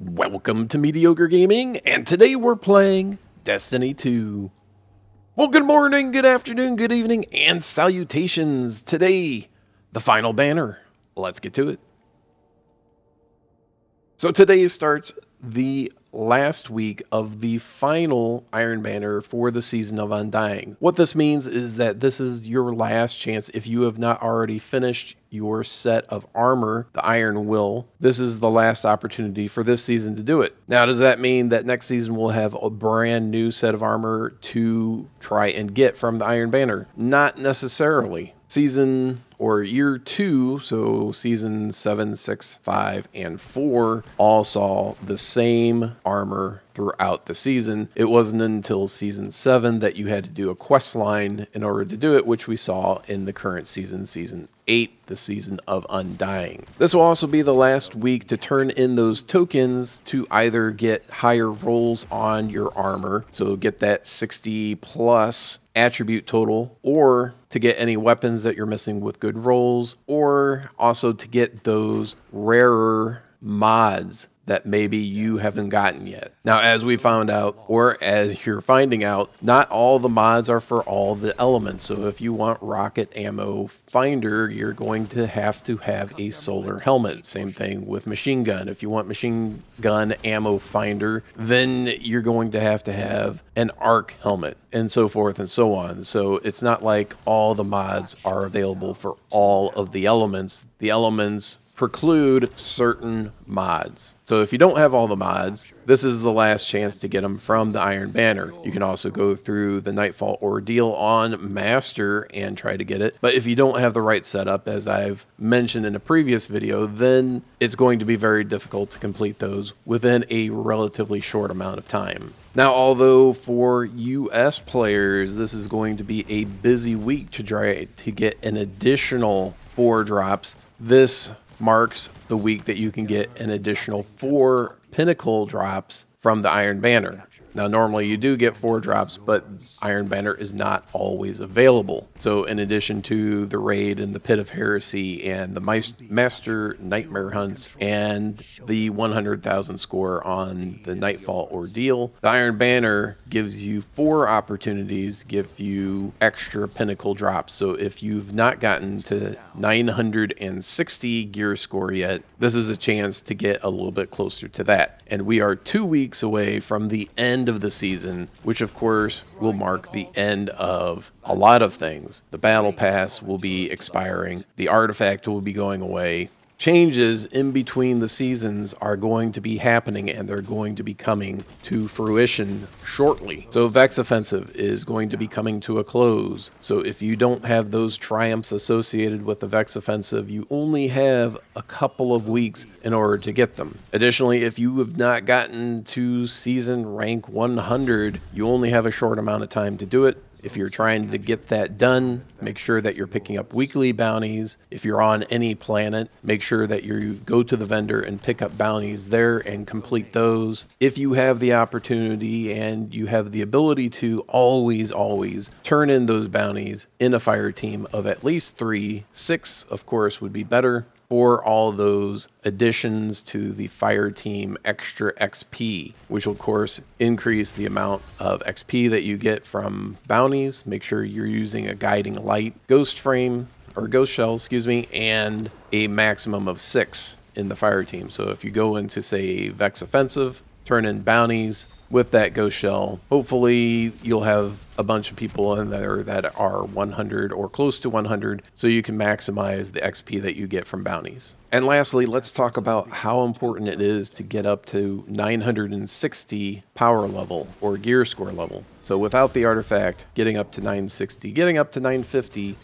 Welcome to Mediocre Gaming, and today we're playing Destiny 2. Well, good morning, good afternoon, good evening, and salutations. Today, the final banner. Let's get to it. So today starts the last week of the final Iron Banner for the season of Undying. What this means is that this is your last chance if you have not already finished your set of armor, the Iron Will. This is the last opportunity for this season to do it. Now, does that mean that next season we'll have a brand new set of armor to try and get from the Iron Banner? Not necessarily. Season or year 2, so season 7, 6, 5, and 4 all saw the same armor throughout the season. It wasn't until season 7 that you had to do a quest line in order to do it, which we saw in the current season, season 8, the season of Undying. This will also be the last week to turn in those tokens to either get higher rolls on your armor, so get that 60 plus attribute total, or to get any weapons that you're missing with good rolls, or also to get those rarer mods that maybe you haven't gotten yet. Now, as we found out, or as you're finding out, not all the mods are for all the elements. So if you want rocket ammo finder, you're going to have a solar helmet. Same thing with machine gun. If you want machine gun ammo finder, then you're going to have an arc helmet, and so forth and so on. So it's not like all the mods are available for all of the elements. The elements preclude certain mods. So if you don't have all the mods, this is the last chance to get them from the Iron Banner. You can also go through the Nightfall Ordeal on Master and try to get it. But if you don't have the right setup, as I've mentioned in a previous video, then it's going to be very difficult to complete those within a relatively short amount of time. Now, although for US players, this is going to be a busy week to try to get an additional 4 drops, this marks the week that you can get an additional 4 pinnacle drops from the Iron Banner. Now, normally you do get 4 drops, but Iron Banner is not always available. So in addition to the raid and the Pit of Heresy and the Master Nightmare Hunts and the 100,000 score on the Nightfall Ordeal, the Iron Banner gives you 4 opportunities to give you extra pinnacle drops. So if you've not gotten to 960 gear score yet, this is a chance to get a little bit closer to that. And we are 2 weeks away from the end of the season, which of course will mark the end of a lot of things. The battle pass will be expiring, the artifact will be going away. Changes in between the seasons are going to be happening, and they're going to be coming to fruition shortly. So Vex Offensive is going to be coming to a close. So if you don't have those triumphs associated with the Vex Offensive, you only have a couple of weeks in order to get them. Additionally, if you have not gotten to season rank 100, you only have a short amount of time to do it. If you're trying to get that done, make sure that you're picking up weekly bounties. If you're on any planet, make sure that you go to the vendor and pick up bounties there and complete those. If you have the opportunity and you have the ability to, always turn in those bounties in a fire team of at least 3. 6, of course, would be better, for all those additions to the fire team extra XP, which will of course increase the amount of XP that you get from bounties. Make sure you're using a guiding light, ghost frame, or ghost shell, and a maximum of 6 in the fire team. So if you go into, say, Vex Offensive, turn in bounties with that ghost shell, hopefully you'll have a bunch of people in there that are 100 or close to 100, so you can maximize the XP that you get from bounties. And lastly, let's talk about how important it is to get up to 960 power level or gear score level. So without the artifact, getting up to 960, getting up to 950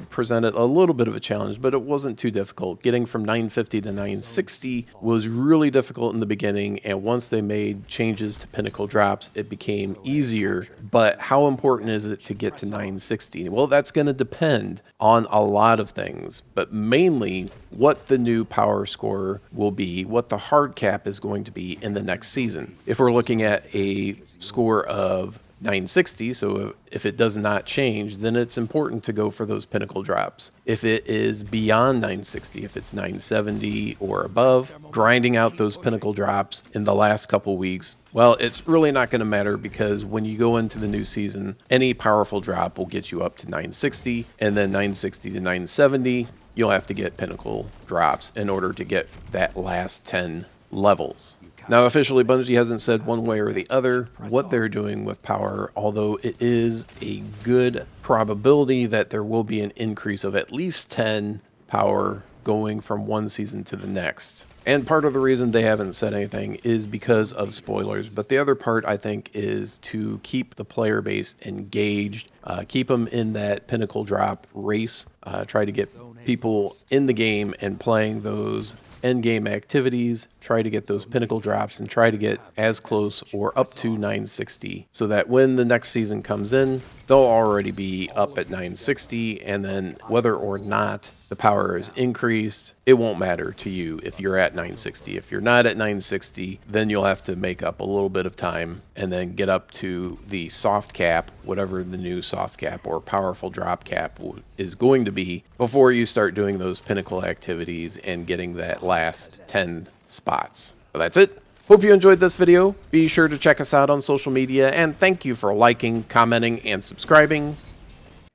presented a little bit of a challenge, but it wasn't too difficult. Getting from 950 to 960 was really difficult in the beginning, and once they made changes to pinnacle drops, it became easier. But how important is it to get to 960? Well, that's going to depend on a lot of things, but mainly what the new power score will be, what the hard cap is going to be in the next season. If we're looking at a score of 960, so if it does not change, then it's important to go for those pinnacle drops. If it is beyond 960, if it's 970 or above, grinding out those pinnacle drops in the last couple weeks, well, it's really not going to matter, because when you go into the new season, any powerful drop will get you up to 960, and then 960 to 970, you'll have to get pinnacle drops in order to get that last 10 levels. Now, officially, Bungie hasn't said one way or the other what they're doing with power, although it is a good probability that there will be an increase of at least 10 power going from one season to the next. And part of the reason they haven't said anything is because of spoilers, but the other part, I think, is to keep the player base engaged, keep them in that pinnacle drop race, try to get people in the game and playing those end game activities, try to get those pinnacle drops, and try to get as close or up to 960, so that when the next season comes in, they'll already be up at 960, and then whether or not the power is increased, it won't matter to you if you're at 960. If you're not at 960, then you'll have to make up a little bit of time and then get up to the soft cap, whatever the new soft cap or powerful drop cap is going to be, before you start doing those pinnacle activities and getting that last 10 spots. So that's it. Hope you enjoyed this video. Be sure to check us out on social media, and thank you for liking, commenting, and subscribing.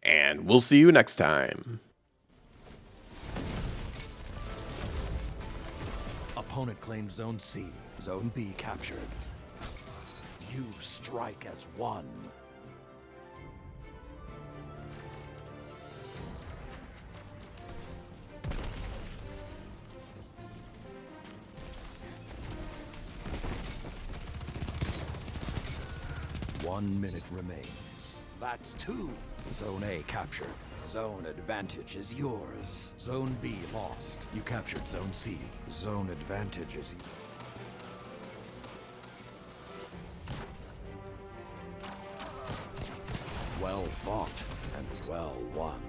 And we'll see you next time. Opponent claimed Zone C. Zone B captured. You strike as one. One minute remains. That's two. Zone A captured. Zone advantage is yours. Zone B lost. You captured Zone C. Zone advantage is yours. Well fought and well won.